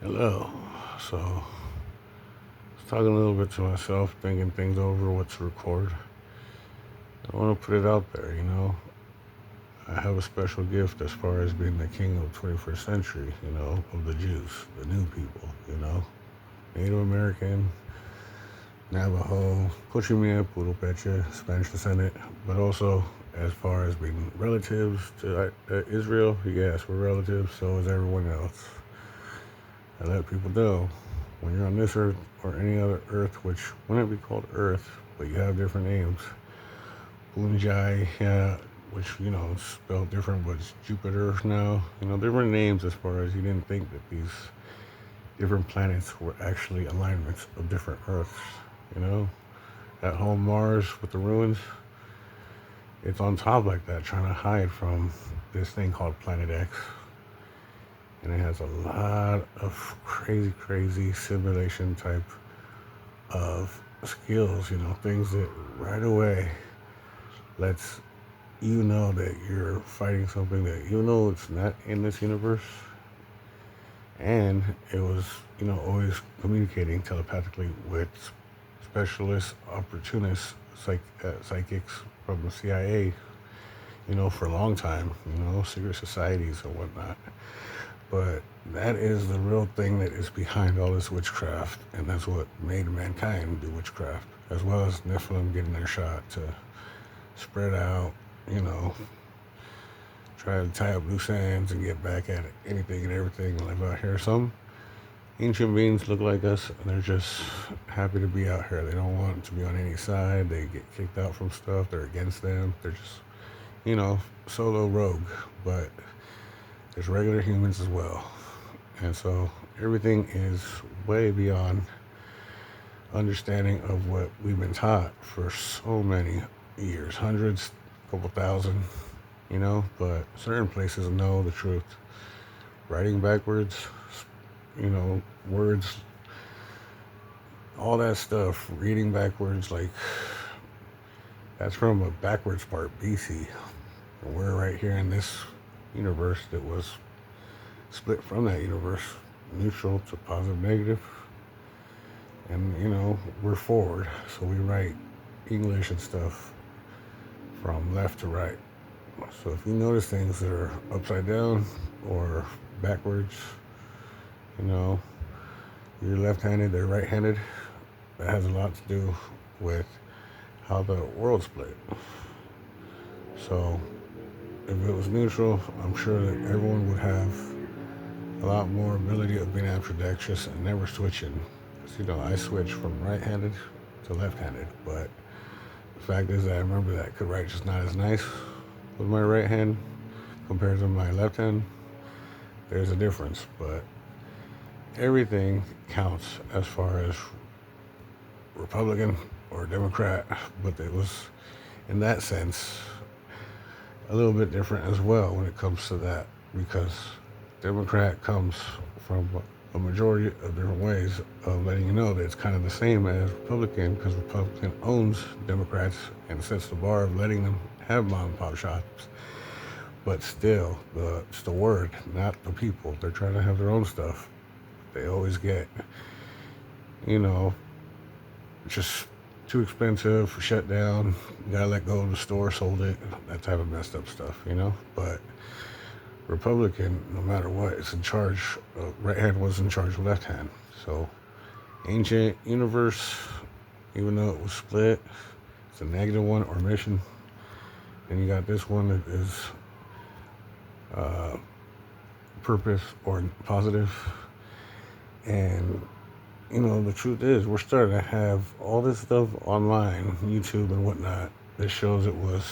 Hello. So, I was talking a little bit to myself, thinking things over, what to record. I want to put it out there, I have a special gift as far as being the king of the 21st century, of the Jews, the new people, Native American, Navajo, Puchimia, Purupecha, Spanish descendant, but also as far as being relatives to Israel, yes, we're relatives, so is everyone else. I let people know when you're on this earth or any other earth, which wouldn't be called Earth, but you have different names. Bunjai, yeah, which is spelled different, but it's Jupiter now. Different names as far as you didn't think that these different planets were actually alignments of different Earths. You know, that whole Mars with the ruins, it's on top like that, trying to hide from this thing called Planet X. And it has a lot of crazy, crazy simulation type of skills, things that right away lets you know that you're fighting something that you know it's not in this universe. And it was, always communicating telepathically with specialists, opportunists, psychics from the CIA, for a long time, secret societies and whatnot. But that is the real thing that is behind all this witchcraft, and that's what made mankind do witchcraft, as well as Nephilim getting their shot to spread out, you know, try to tie up loose ends and get back at anything and everything and live out here. Some ancient beings look like us, and they're just happy to be out here. They don't want to be on any side. They get kicked out from stuff. They're against them. They're just, solo rogue. But there's regular humans as well. And so everything is way beyond understanding of what we've been taught for so many years, hundreds, couple thousand, but certain places know the truth. Writing backwards, words, all that stuff, reading backwards, like that's from a backwards part, BC. And we're right here in this universe that was split from that universe, neutral to positive, negative. And, we're forward, so we write English and stuff from left to right. So if you notice things that are upside down or backwards, you know, you're left-handed, they're right-handed, that has a lot to do with how the world split. So if it was neutral, I'm sure that everyone would have a lot more ability of being ambidextrous and never switching. Because, I switch from right-handed to left-handed, but the fact is that I remember that I could write just not as nice with my right hand compared to my left hand. There's a difference, but everything counts as far as Republican or Democrat, but it was, in that sense, a little bit different as well when it comes to that, because Democrat comes from a majority of different ways of letting you know that it's kind of the same as Republican, because Republican owns Democrats and sets the bar of letting them have mom and pop shops. But still, it's the word, not the people. They're trying to have their own stuff. They always get, you know, just too expensive, shut down, gotta let go of the store, sold it, that type of messed up stuff, But Republican, no matter what, it's in charge. Right hand was in charge of left hand. So, ancient universe, even though it was split, it's a negative one or mission. Then you got this one that is purpose or positive. And, the truth is, we're starting to have all this stuff online, YouTube and whatnot, that shows it was,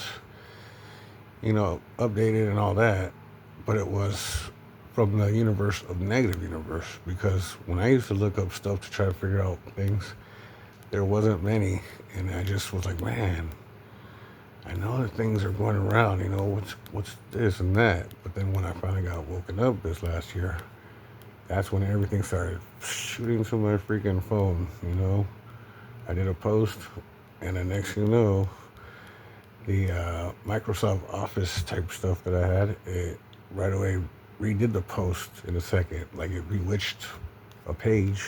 updated and all that, but it was from the universe of the negative universe. Because when I used to look up stuff to try to figure out things, there wasn't many, and I just was like, man, I know that things are going around, what's this and that. But then when I finally got woken up this last year, that's when everything started shooting to my freaking phone, I did a post, and the next thing you know, the Microsoft Office type stuff that I had, it right away redid the post in a second, like it bewitched a page,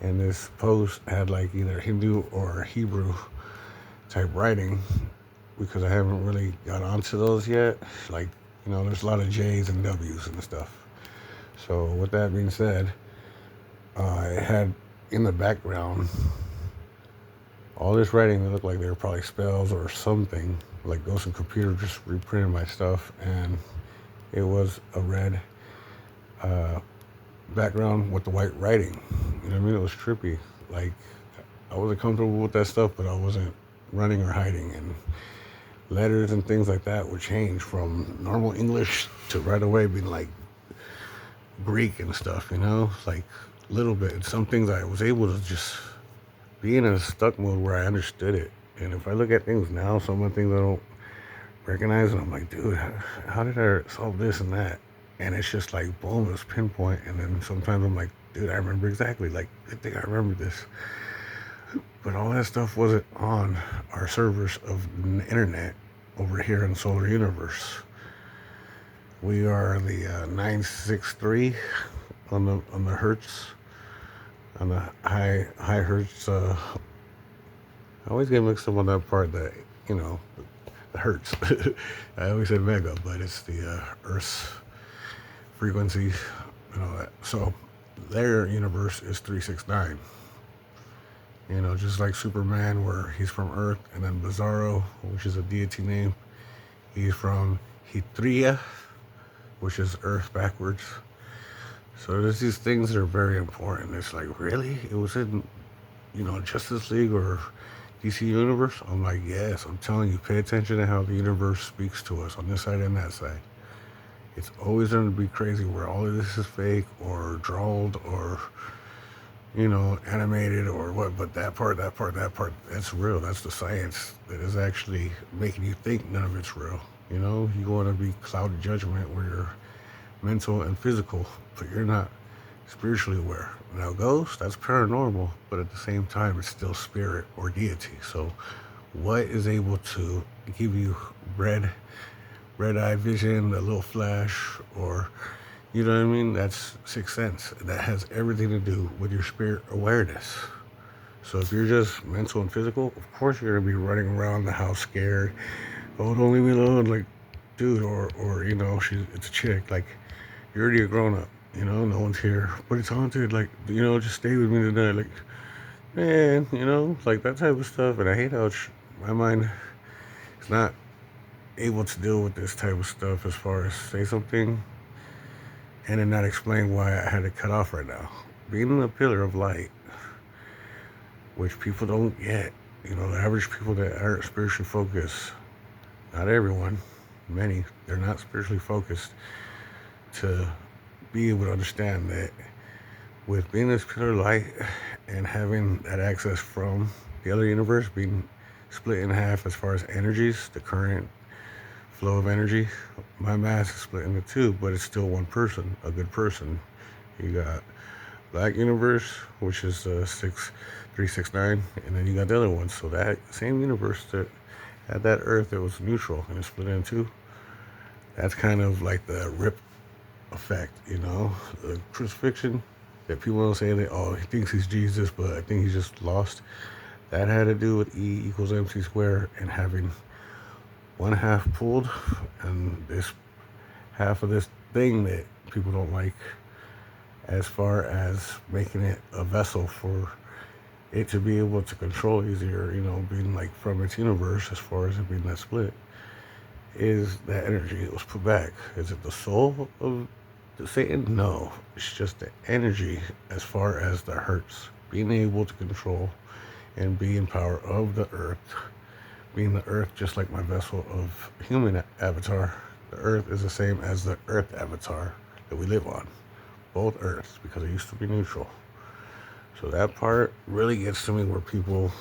and this post had like either Hindu or Hebrew type writing, because I haven't really got onto those yet. Like, there's a lot of J's and W's and stuff. So with that being said, I had in the background all this writing that looked like they were probably spells or something. Like Ghost and Computer just reprinted my stuff, and it was a red background with the white writing. You know what I mean? It was trippy. Like, I wasn't comfortable with that stuff, but I wasn't running or hiding. And letters and things like that would change from normal English to right away being like Greek and stuff, like little bit. And some things I was able to just be in a stuck mode where I understood it. And if I look at things now, some of the things I don't recognize, and I'm like, dude, how did I solve this and that? And it's just like, boom, it's pinpoint. And then sometimes I'm like, dude, I remember exactly. Like, good thing I remember this. But all that stuff wasn't on our servers of the internet over here in Solar Universe. We are the 963 on the hertz, on the high hertz. I always get mixed up on that part that the hertz. I always say mega, but it's the Earth's frequency and all that. So their universe is 369. Just like Superman, where he's from Earth, and then Bizarro, which is a deity name, he's from Hitria, which is Earth backwards. So there's these things that are very important. It's like, really? It was in, Justice League or DC Universe? I'm like, yes, I'm telling you, pay attention to how the universe speaks to us on this side and that side. It's always going to be crazy where all of this is fake or drawled or animated or what, but that part, that's real. That's the science that is actually making you think none of it's real. You want to be clouded judgment where you're mental and physical, but you're not spiritually aware. Now, ghost, that's paranormal, but at the same time, it's still spirit or deity. So, what is able to give you red eye vision, a little flash, or you know what I mean? That's sixth sense. That has everything to do with your spirit awareness. So if you're just mental and physical, of course you're gonna be running around the house scared. Oh, don't leave me alone, like, dude, or it's a chick. Like, you're already a grown up. No one's here, but it's haunted. Like, just stay with me tonight. Like, man, like that type of stuff. And I hate how my mind is not able to deal with this type of stuff as far as say something and then not explain why I had to cut off right now. Being a pillar of light, which people don't get, the average people that aren't spiritually focused, not everyone, many, they're not spiritually focused to be able to understand that with being this pillar of light and having that access from the other universe being split in half as far as energies, the current flow of energy, my mass is split into two, but it's still one person, a good person. You got Black Universe, which is 6369, and then you got the other one. So that same universe that had that Earth that was neutral and it's split in two, that's kind of like the rip effect, the crucifixion that people don't say that, oh, he thinks he's Jesus, but I think he's just lost. That had to do with E equals MC squared and having one half pulled and this half of this thing that people don't like, as far as making it a vessel for it to be able to control easier, being like from its universe as far as it being that split, is that energy that was put back. Is it the soul of the Satan? No, it's just the energy as far as the hertz, being able to control and be in power of the earth. Being the earth, just like my vessel of human avatar, the earth is the same as the earth avatar that we live on. Both earths, because it used to be neutral. So that part really gets to me where people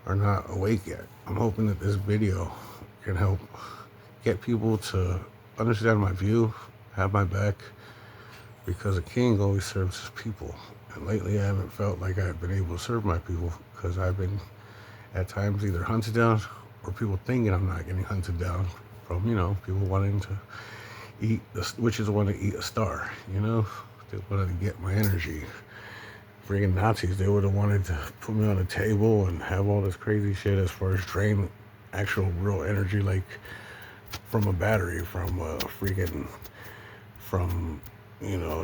are not awake yet. I'm hoping that this video can help get people to understand my view, have my back, because a king always serves his people. And lately I haven't felt like I've been able to serve my people because I've been at times either hunted down or people thinking I'm not getting hunted down from, people wanting to eat, which is want to eat a star, They wanted to get my energy. Freaking Nazis, they would have wanted to put me on a table and have all this crazy shit as far as drain actual real energy, like from a battery, from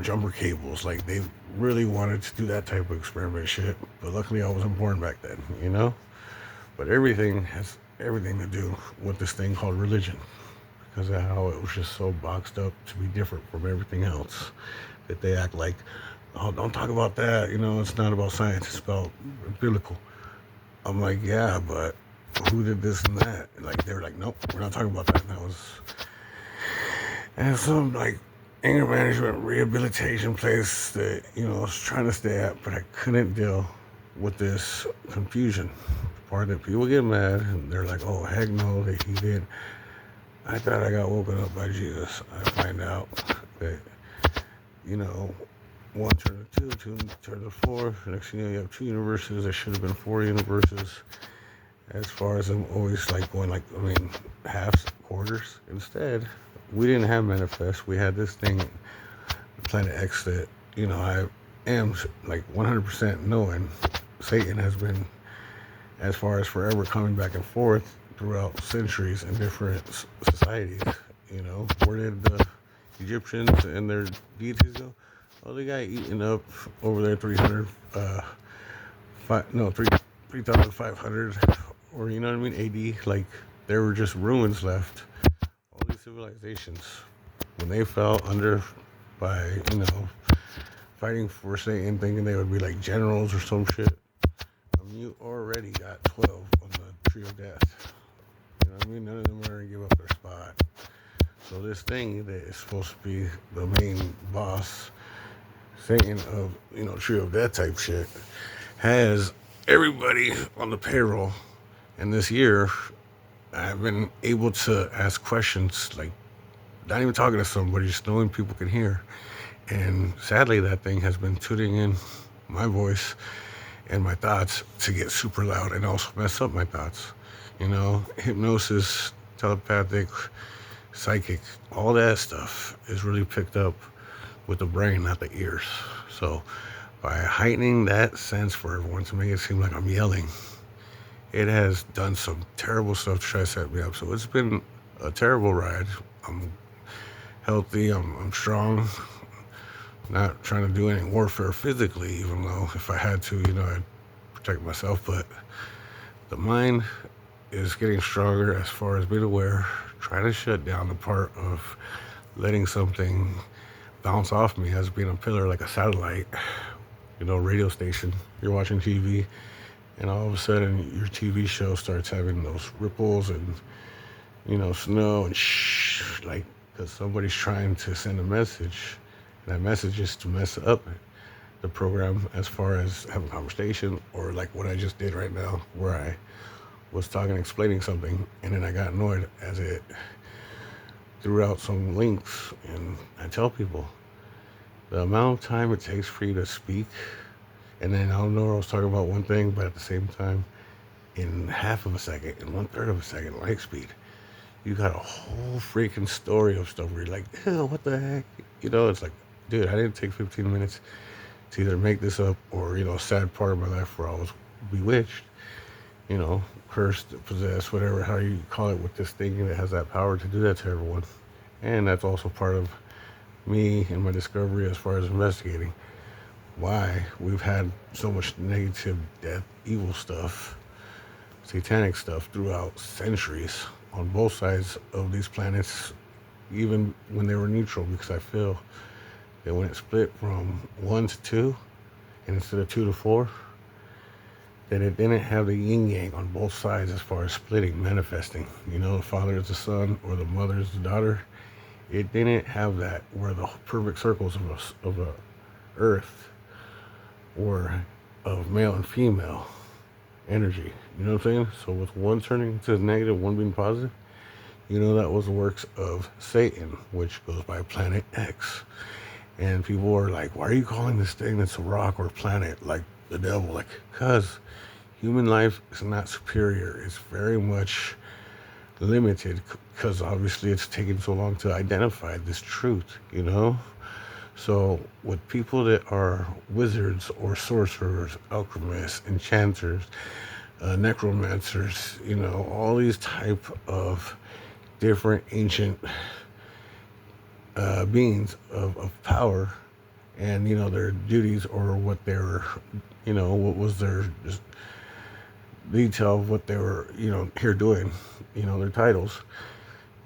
jumper cables. Like they really wanted to do that type of experiment shit. But luckily, I wasn't born back then. But everything has everything to do with this thing called religion, because of how it was just so boxed up to be different from everything else that they act like, oh, don't talk about that. It's not about science. It's about biblical. I'm like, yeah, but who did this and that? And like, they were like, nope, we're not talking about that. And some like anger management rehabilitation place that, I was trying to stay at, but I couldn't deal with this confusion. Part that people get mad and they're like, oh, heck no, that he did. I thought I got woken up by Jesus. I find out that, one turned to two, two turned to four. Next thing you have two universes. There should have been four universes. As far as I'm always like going halves, quarters. Instead, we didn't have manifest. We had this thing, Planet X, that, I am like 100% knowing Satan has been, as far as forever, coming back and forth throughout centuries in different societies. Where did the Egyptians and their deities go? Oh, they got eaten up over there 3,500, or AD. Like there were just ruins left. All these civilizations, when they fell under by fighting for Satan, thinking they would be like generals or some shit. You already got 12 on the tree of death. None of them are gonna give up their spot. So this thing that is supposed to be the main boss, Satan of tree of death type shit, has everybody on the payroll. And this year, I've been able to ask questions, like not even talking to somebody, just knowing people can hear. And sadly, that thing has been tuning in my voice and my thoughts to get super loud and also mess up my thoughts. Hypnosis, telepathic, psychic, all that stuff is really picked up with the brain, not the ears. So by heightening that sense for everyone to make it seem like I'm yelling, it has done some terrible stuff to try to set me up. So it's been a terrible ride. I'm healthy, I'm strong, not trying to do any warfare physically, even though if I had to, I'd protect myself. But the mind is getting stronger as far as being aware, trying to shut down the part of letting something bounce off me as being a pillar, like a satellite, radio station. You're watching TV, and all of a sudden your TV show starts having those ripples and, snow and shh, like, because somebody's trying to send a message. And that message is to mess up the program as far as having a conversation, or like what I just did right now, where I was talking, explaining something, and then I got annoyed as it threw out some links. And I tell people, the amount of time it takes for you to speak, and then I don't know, I was talking about one thing, but at the same time, in half of a second, in 1/3 of a second, light speed, you got a whole freaking story of stuff where you're like, ew, what the heck? It's like, dude, I didn't take 15 minutes to either make this up or, a sad part of my life where I was bewitched, cursed, possessed, whatever, how you call it, with this thing that has that power to do that to everyone. And that's also part of me and my discovery as far as investigating why we've had so much negative, death, evil stuff, satanic stuff throughout centuries on both sides of these planets, even when they were neutral, because I feel that when it split from 1 to 2, and instead of 2 to 4, that it didn't have the yin yang on both sides as far as splitting, manifesting. The father is the son or the mother is the daughter. It didn't have that where the perfect circles of a earth or of male and female energy. You know what I'm saying? So with one turning to negative, one being positive, that was the works of Satan, which goes by Planet X. And people are like, why are you calling this thing that's a rock or planet like the devil? Like, because human life is not superior. It's very much limited, because obviously it's taken so long to identify this truth, So with people that are wizards or sorcerers, alchemists, enchanters, necromancers, all these type of different ancient beings of power, and their duties or what they were, what was their just detail of what they were, here doing, their titles.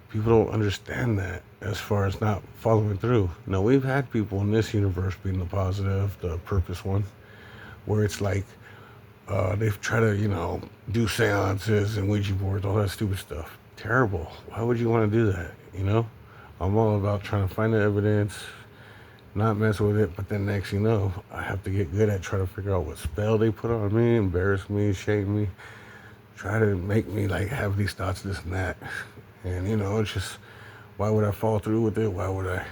People don't understand that as far as not following through. Now, we've had people in this universe being the positive, the purpose one, where it's like they've tried to, do seances and Ouija boards, all that stupid stuff. Terrible. Why would you want to do that? I'm all about trying to find the evidence, not mess with it, but then next I have to get good at trying to figure out what spell they put on me, embarrass me, shame me, try to make me like have these thoughts, this and that. And it's just, why would I fall through with it? Why would I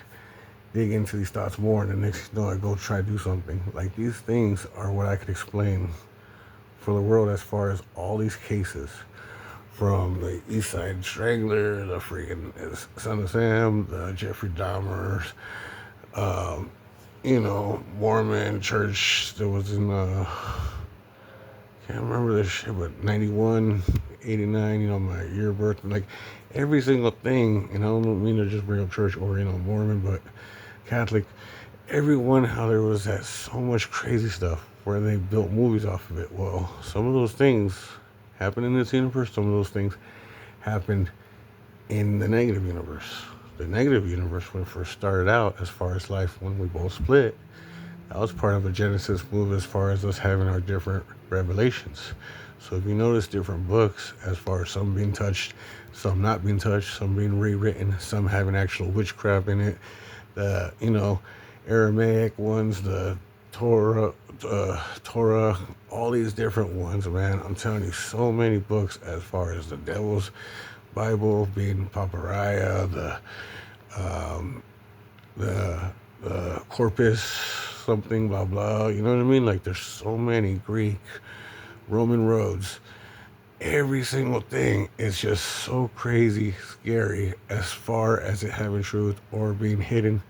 dig into these thoughts more? And the next I go try to do something. Like, these things are what I could explain for the world as far as all these cases. From the East Side Strangler, the freaking Son of Sam, the Jeffrey Dahmers, Mormon church that was in, can't remember this shit, but 91, 89, my year of birth, like every single thing, and I don't mean to just bring up church or, Mormon, but Catholic, everyone, how there was that so much crazy stuff where they built movies off of it. Well, some of those things happened in this universe, some of those things happened in the negative universe. The negative universe, when it first started out, as far as life, when we both split, that was part of a Genesis move as far as us having our different revelations. So if you notice different books, as far as some being touched, some not being touched, some being rewritten, some having actual witchcraft in it, the, Aramaic ones, the Torah, all these different ones, man. I'm telling you, so many books as far as the Devil's Bible being Papyrus, the Corpus, something, blah, blah. You know what I mean? Like, there's so many Greek, Roman roads. Every single thing is just so crazy, scary, as far as it having truth or being hidden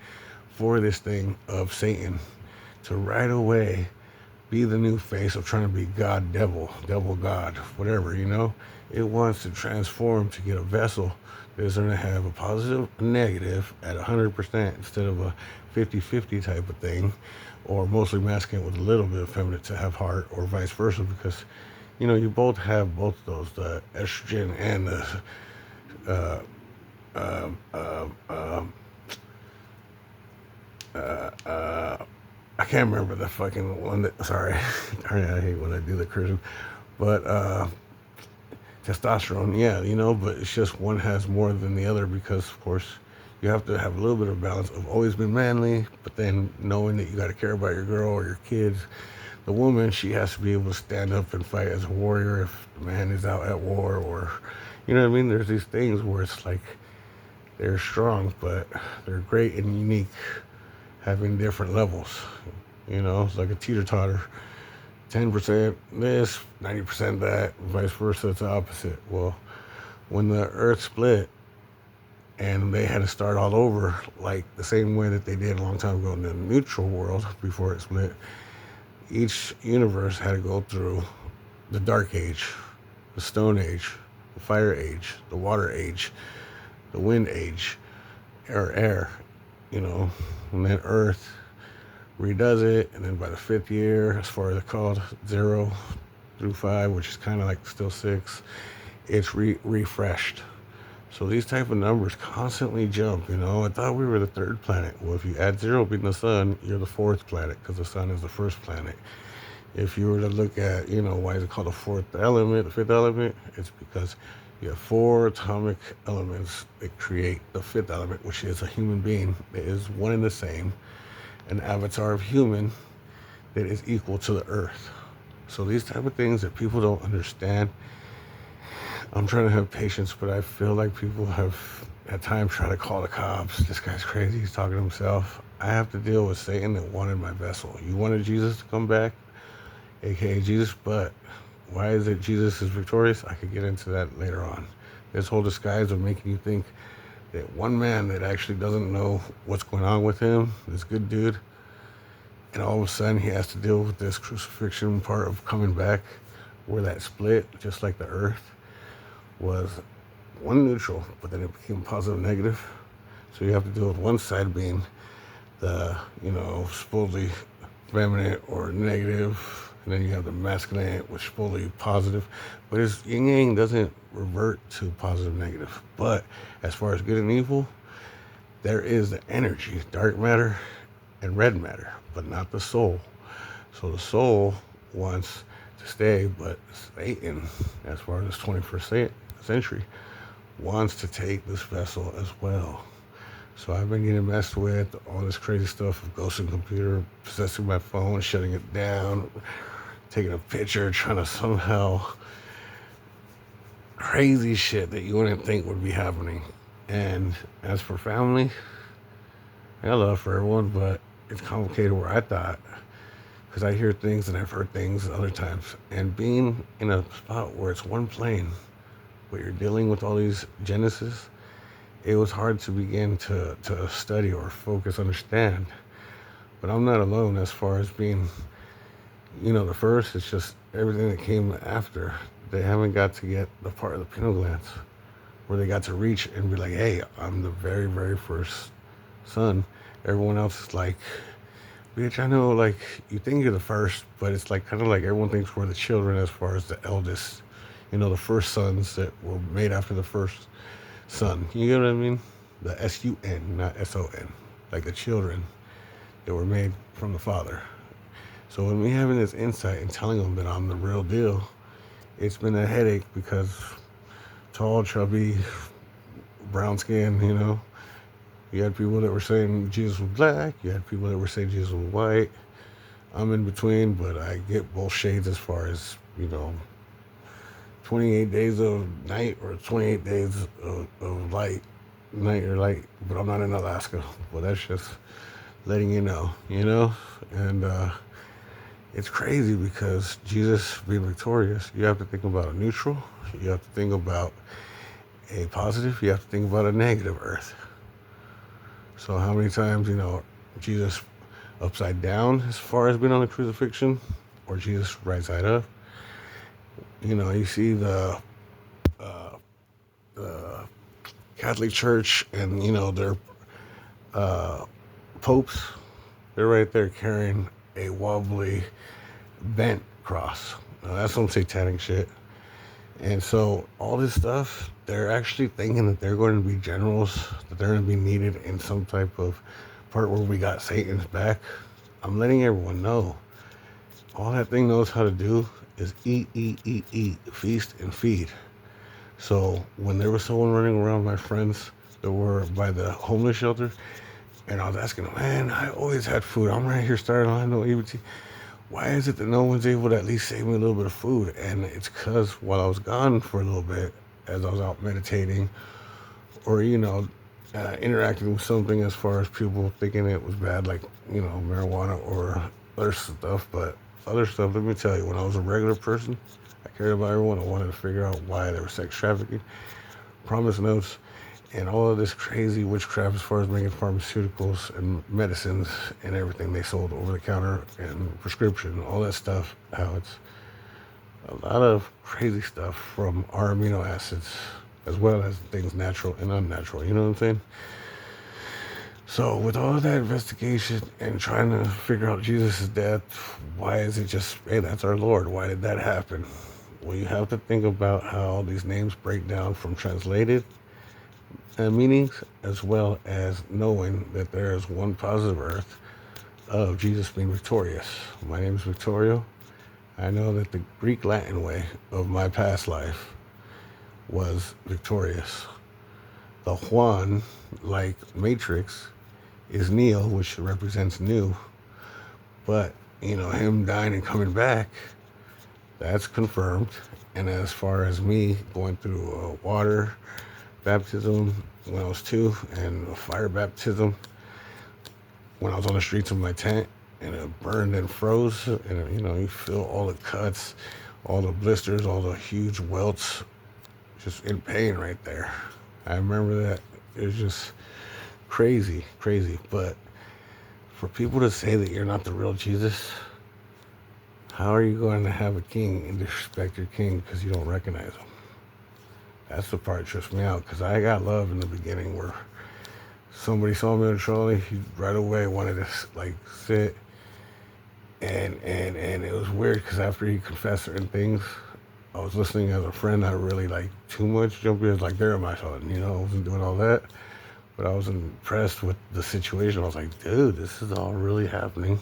for this thing of Satan to right away be the new face of trying to be God, devil, God, whatever, It wants to transform to get a vessel that is going to have a positive, a negative at 100% instead of a 50-50 type of thing, or mostly masculine with a little bit of feminine to have heart, or vice versa, because, you both have both of those, the estrogen and the, uh, uh, uh, I can't remember the fucking one that, sorry, I hate when I do the cursing, but, testosterone, yeah, but it's just one has more than the other because, of course, you have to have a little bit of balance of always being manly, but then knowing that you got to care about your girl or your kids. The woman, she has to be able to stand up and fight as a warrior if the man is out at war, or, you know what I mean? There's these things where it's like they're strong, but they're great and unique, having different levels. It's like a teeter-totter. 10% this, 90% that, vice versa, it's the opposite. Well, when the earth split and they had to start all over, like the same way that they did a long time ago in the neutral world before it split, each universe had to go through the dark age, the stone age, the fire age, the water age, the wind age, or air, and then earth redoes it, and then by the 5th year, as far as it's called, 0 through 5, which is kind of like still 6, it's refreshed. So these type of numbers constantly jump. I thought we were the 3rd planet. Well, if you add 0 being the sun, you're the 4th planet, because the sun is the 1st planet. If you were to look at, why is it called the 4th element, the 5th element, it's because you have 4 atomic elements that create the 5th element, which is a human being that is one and the same, an avatar of human that is equal to the earth. So these type of things that people don't understand, I'm trying to have patience, but I feel like people have at times tried to call the cops. This guy's crazy, he's talking to himself. I have to deal with Satan that wanted my vessel. You wanted Jesus to come back, aka Jesus, but why is it Jesus is victorious? I could get into that later on. This whole disguise of making you think That one man that actually doesn't know what's going on with him, this good dude, and all of a sudden he has to deal with this crucifixion part of coming back, where that split, just like the earth, was one neutral, but then it became positive negative. So you have to deal with one side being the, supposedly feminine or negative, and then you have the masculine, which is supposedly positive. But his yin yang doesn't revert to positive negative. But as far as good and evil, there is the energy, dark matter and red matter, but not the soul. So the soul wants to stay, but Satan, as far as this 21st century, wants to take this vessel as well. So I've been getting messed with, all this crazy stuff of ghosting computer, possessing my phone, shutting it down, taking a picture, trying to somehow, crazy shit that you wouldn't think would be happening. And as for family, I got love for everyone, but it's complicated where I thought, because I hear things and I've heard things other times. And being in a spot where it's one plane, where you're dealing with all these genesis, it was hard to begin to study or focus, understand. But I'm not alone as far as being, the first. It's just everything that came after. They haven't got to get the part of the pineal glands where they got to reach and be like, hey, I'm the very, very first son. Everyone else is like, bitch, I know, like, you think you're the first, but it's like kind of like everyone thinks we're the children as far as the eldest, the first sons that were made after the first son. You get what I mean? The S-U-N, not S-O-N. Like the children that were made from the father. So when we having this insight and telling them that I'm the real deal, it's been a headache because tall, chubby, brown skin, You had people that were saying Jesus was black. You had people that were saying Jesus was white. I'm in between, but I get both shades as far as, 28 days of night or 28 days of light, night or light. But I'm not in Alaska. Well, that's just letting you know, And it's crazy because Jesus being victorious, you have to think about a neutral. You have to think about a positive. You have to think about a negative earth. So how many times, Jesus upside down as far as being on the crucifixion, or Jesus right side up? You see the Catholic Church and, their popes, they're right there carrying a wobbly, bent cross. Now, that's some satanic shit. And so all this stuff, they're actually thinking that they're going to be generals, that they're going to be needed in some type of part where we got Satan's back. I'm letting everyone know. All that thing knows how to do is eat, feast and feed. So when there was someone running around, my friends that were by the homeless shelter, and I was asking them, man, I always had food. I'm right here starting on no EBT. Why is it that no one's able to at least save me a little bit of food? And it's because while I was gone for a little bit, as I was out meditating or, interacting with something as far as people thinking it was bad, like, marijuana or other stuff. But other stuff, let me tell you, when I was a regular person, I cared about everyone. I wanted to figure out why there was sex trafficking, promise notes, and all of this crazy witchcraft as far as making pharmaceuticals and medicines and everything they sold over the counter and prescription, all that stuff, how it's a lot of crazy stuff from our amino acids as well as things natural and unnatural, you know what I'm saying? So with all of that investigation and trying to figure out Jesus' death, why is it just, hey, that's our Lord, why did that happen? Well, you have to think about how all these names break down from translated meanings, as well as knowing that there is one positive earth of Jesus being victorious. My name is Victorio. I know that the Greek Latin way of my past life was victorious. The Juan, like Matrix, is Neo, which represents new. But, him dying and coming back, that's confirmed. And as far as me going through water baptism when I was 2 and a fire baptism when I was on the streets of my tent and it burned and froze and you feel all the cuts, all the blisters, all the huge welts, just in pain right there. I remember that It's just crazy, crazy. But for people to say that you're not the real Jesus, how are you going to have a king and disrespect your king because you don't recognize him? That's the part that trips me out because I got love in the beginning where somebody saw me on the trolley, he right away wanted to like sit, and it was weird because after he confessed certain things, I was listening as a friend, not really like too much jumping. It was like they're my son, I wasn't doing all that, but I was impressed with the situation. I was like, dude, this is all really happening.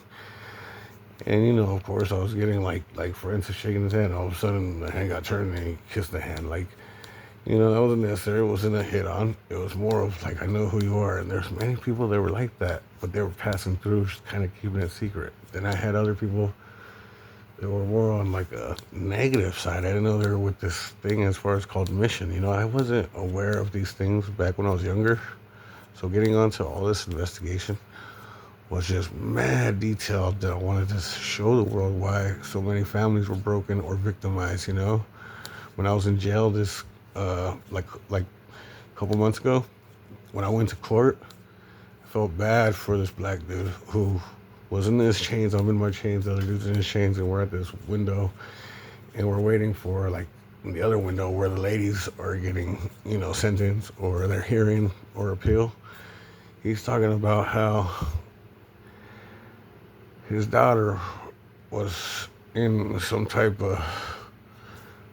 And of course, I was getting like for instance, shaking his hand. All of a sudden, the hand got turned and he kissed the hand. Like, that wasn't necessary. It wasn't a hit on. It was more of like, I know who you are. And there's many people that were like that, but they were passing through, just kind of keeping it secret. Then I had other people that were more on like a negative side. I didn't know they were with this thing as far as called mission. I wasn't aware of these things back when I was younger. So getting onto all this investigation was just mad detailed that I wanted to show the world why so many families were broken or victimized. When I was in jail this like a couple months ago, when I went to court, I felt bad for this black dude who was in his chains. I'm in my chains, the other dude's in his chains, and we're at this window and we're waiting for like the other window where the ladies are getting, sentenced or their hearing or appeal. He's talking about how his daughter was in some type of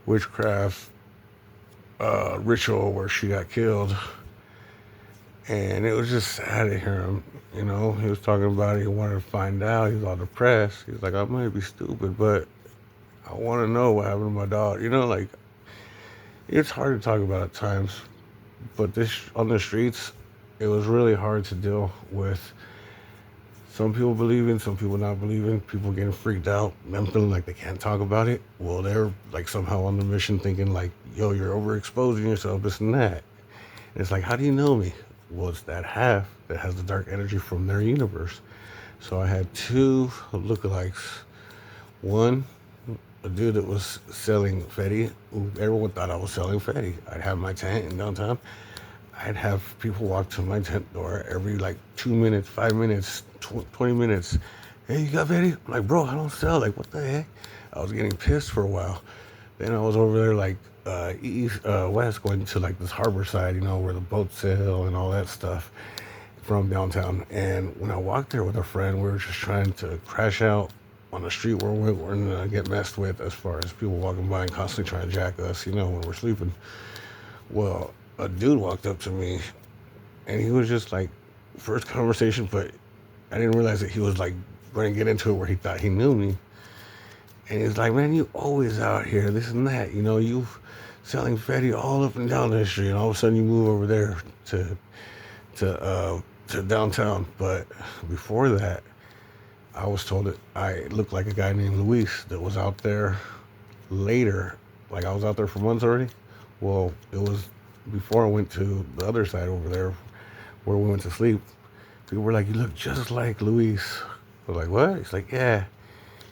witchcraft ritual where she got killed. And it was just sad to hear him. He was talking about it. He wanted to find out. He was all depressed. He was like, I might be stupid, but I want to know what happened to my daughter. Like, it's hard to talk about at times. But this on the streets, it was really hard to deal with. Some people believing, some people not believing, people getting freaked out, them feeling like they can't talk about it. Well, they're like somehow on the mission thinking like, yo, you're overexposing yourself, this and that. And it's like, how do you know me? Well, it's that half that has the dark energy from their universe. So I had two lookalikes. One, a dude that was selling Fetty. Everyone thought I was selling Fetty. I'd have my tent in downtown. I'd have people walk to my tent door every like 2 minutes, 5 minutes, 20 minutes. Hey, you got Fetty? I'm like, bro, I don't sell. Like, what the heck? I was getting pissed for a while. Then I was over there like west, going to like this harbor side, where the boats sail and all that stuff from downtown. And when I walked there with a friend, we were just trying to crash out on the street where we we're gonna get messed with as far as people walking by and constantly trying to jack us, when we're sleeping. Well, a dude walked up to me and he was just like, first conversation, but I didn't realize that he was like going to get into it where he thought he knew me. And he's like, man, you always out here, this and that. You selling Fetty all up and down the street, and all of a sudden you move over there to downtown. But before that, I was told that I looked like a guy named Luis that was out there later. Like I was out there for months already. Well, it was before I went to the other side over there where we went to sleep. People were like, you look just like Luis. I was like, what? He's like, yeah.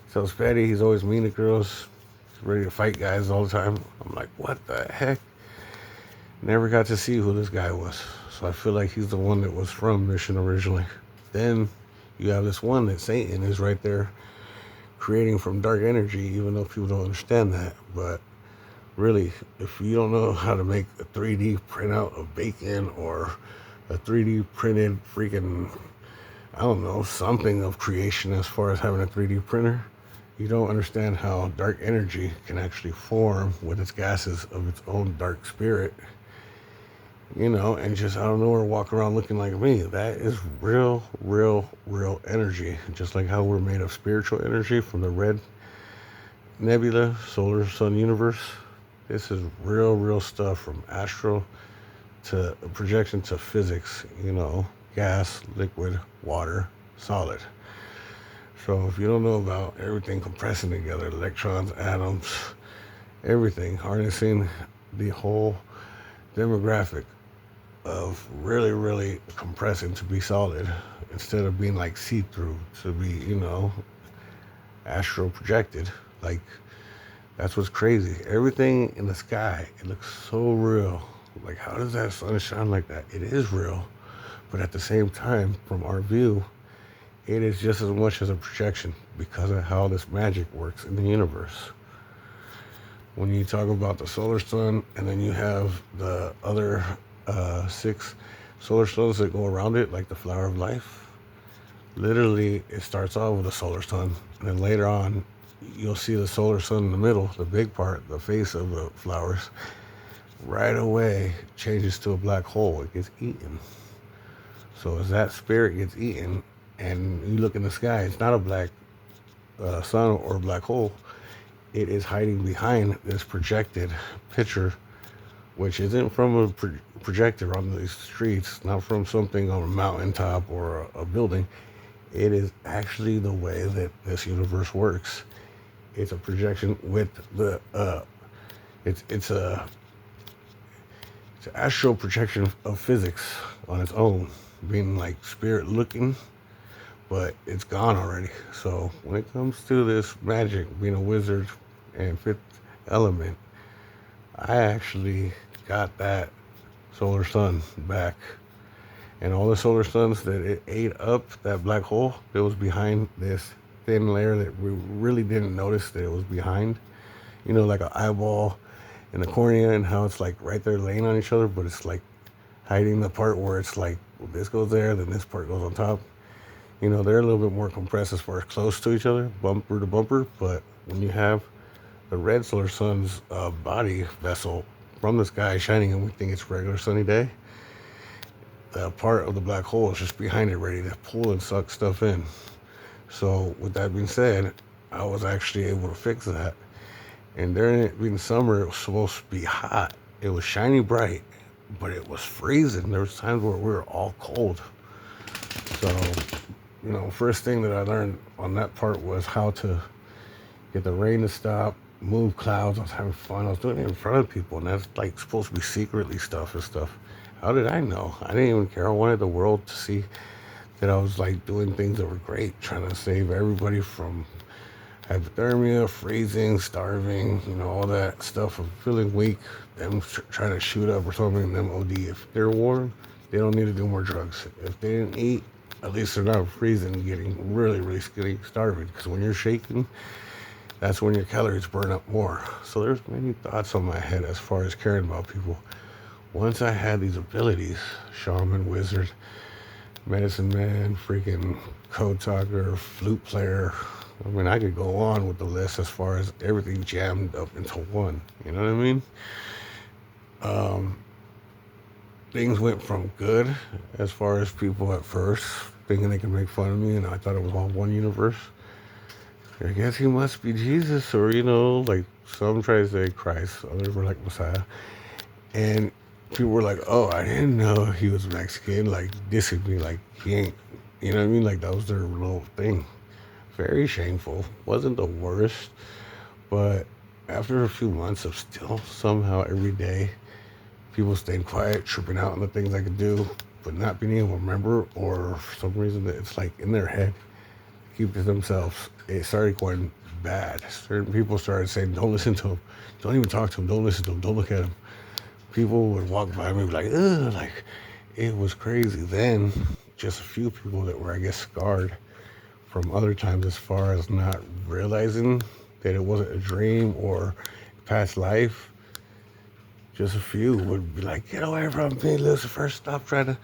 Sells Fetty. He's always mean to girls. He's ready to fight guys all the time. I'm like, what the heck? Never got to see who this guy was. So I feel like he's the one that was from Mission originally. Then you have this one that Satan is right there creating from dark energy, even though people don't understand that. But really, if you don't know how to make a 3D printout of bacon or a 3D printed freaking, I don't know, something of creation as far as having a 3D printer, you don't understand how dark energy can actually form with its gases of its own dark spirit, and just out of nowhere walk around looking like me. That is real, real, real energy. Just like how we're made of spiritual energy from the red nebula, solar sun universe. This is real, real stuff from astral to projection to physics, gas, liquid, water, solid. So if you don't know about everything compressing together, electrons, atoms, everything, harnessing the whole demographic of really, really compressing to be solid instead of being like see-through, to be, astral projected. Like, that's what's crazy. Everything in the sky, it looks so real. Like, how does that sun shine like that? It is real, but at the same time, from our view, it is just as much as a projection because of how this magic works in the universe. When you talk about the solar sun, and then you have the other six solar suns that go around it, like the flower of life, literally it starts off with a solar sun, and then later on, you'll see the solar sun in the middle, the big part, the face of the flowers, right away changes to a black hole. It gets eaten. So as that spirit gets eaten, and you look in the sky, it's not a black sun or a black hole. It is hiding behind this projected picture, which isn't from a projector on the streets, not from something on a mountaintop or a building. It is actually the way that this universe works. It's a projection with the it's a it's an astral projection of physics on its own, being like spirit looking, but it's gone already. So when it comes to this magic, being a wizard and fifth element, I actually got that solar sun back. And all the solar suns that it ate up, that black hole, it was behind this thin layer that we really didn't notice that it was behind. You know, like an eyeball and the cornea, and how it's like right there laying on each other, but it's like hiding the part where it's like, well, this goes there, then this part goes on top. You know, they're a little bit more compressed as far as close to each other, bumper to bumper. But when you have the red solar sun's body vessel from the sky shining, and we think it's regular sunny day, the part of the black hole is just behind it, ready to pull and suck stuff in. So with that being said, I was actually able to fix that. And during it being summer, it was supposed to be hot. It was shiny bright, but it was freezing. There was times where we were all cold. So, you know, first thing that I learned on that part was how to get the rain to stop, move clouds. I was having fun. I was doing it in front of people, and that's like supposed to be secretly stuff and stuff. How did I know? I didn't even care. I wanted the world to see that I was like doing things that were great, trying to save everybody from hypothermia, freezing, starving, you know, all that stuff of feeling weak, them trying to shoot up or something, them OD. If they're warm, they don't need to do more drugs. If they didn't eat, at least they're not freezing and getting really getting starving. Because when you're shaking, that's when your calories burn up more. So there's many thoughts on my head as far as caring about people. Once I had these abilities, shaman, wizard, medicine man, freaking code talker, flute player, I mean, I could go on with the list as far as everything jammed up into one. You know what I mean? Things went from good as far as people at first thinking they could make fun of me, and I thought it was all one universe. I guess he must be Jesus, or, you know, like some try to say Christ, others were like Messiah. And people were like, oh, I didn't know he was Mexican, like dissing me, like he ain't, you know what I mean? Like that was their little thing. Very shameful. Wasn't the worst, but after a few months of still somehow every day, people staying quiet, tripping out on the things I could do, but not being able to remember, or for some reason that it's like in their head, keep to themselves. It started going bad. Certain people started saying, don't listen to him. Don't even talk to him. Don't listen to him. Don't look at him. People would walk by me like, ugh, like it was crazy. Then just a few people that were, I guess, scarred from other times as far as not realizing that it wasn't a dream or past life. Just a few would be like, get away from me, Lucifer, stop trying to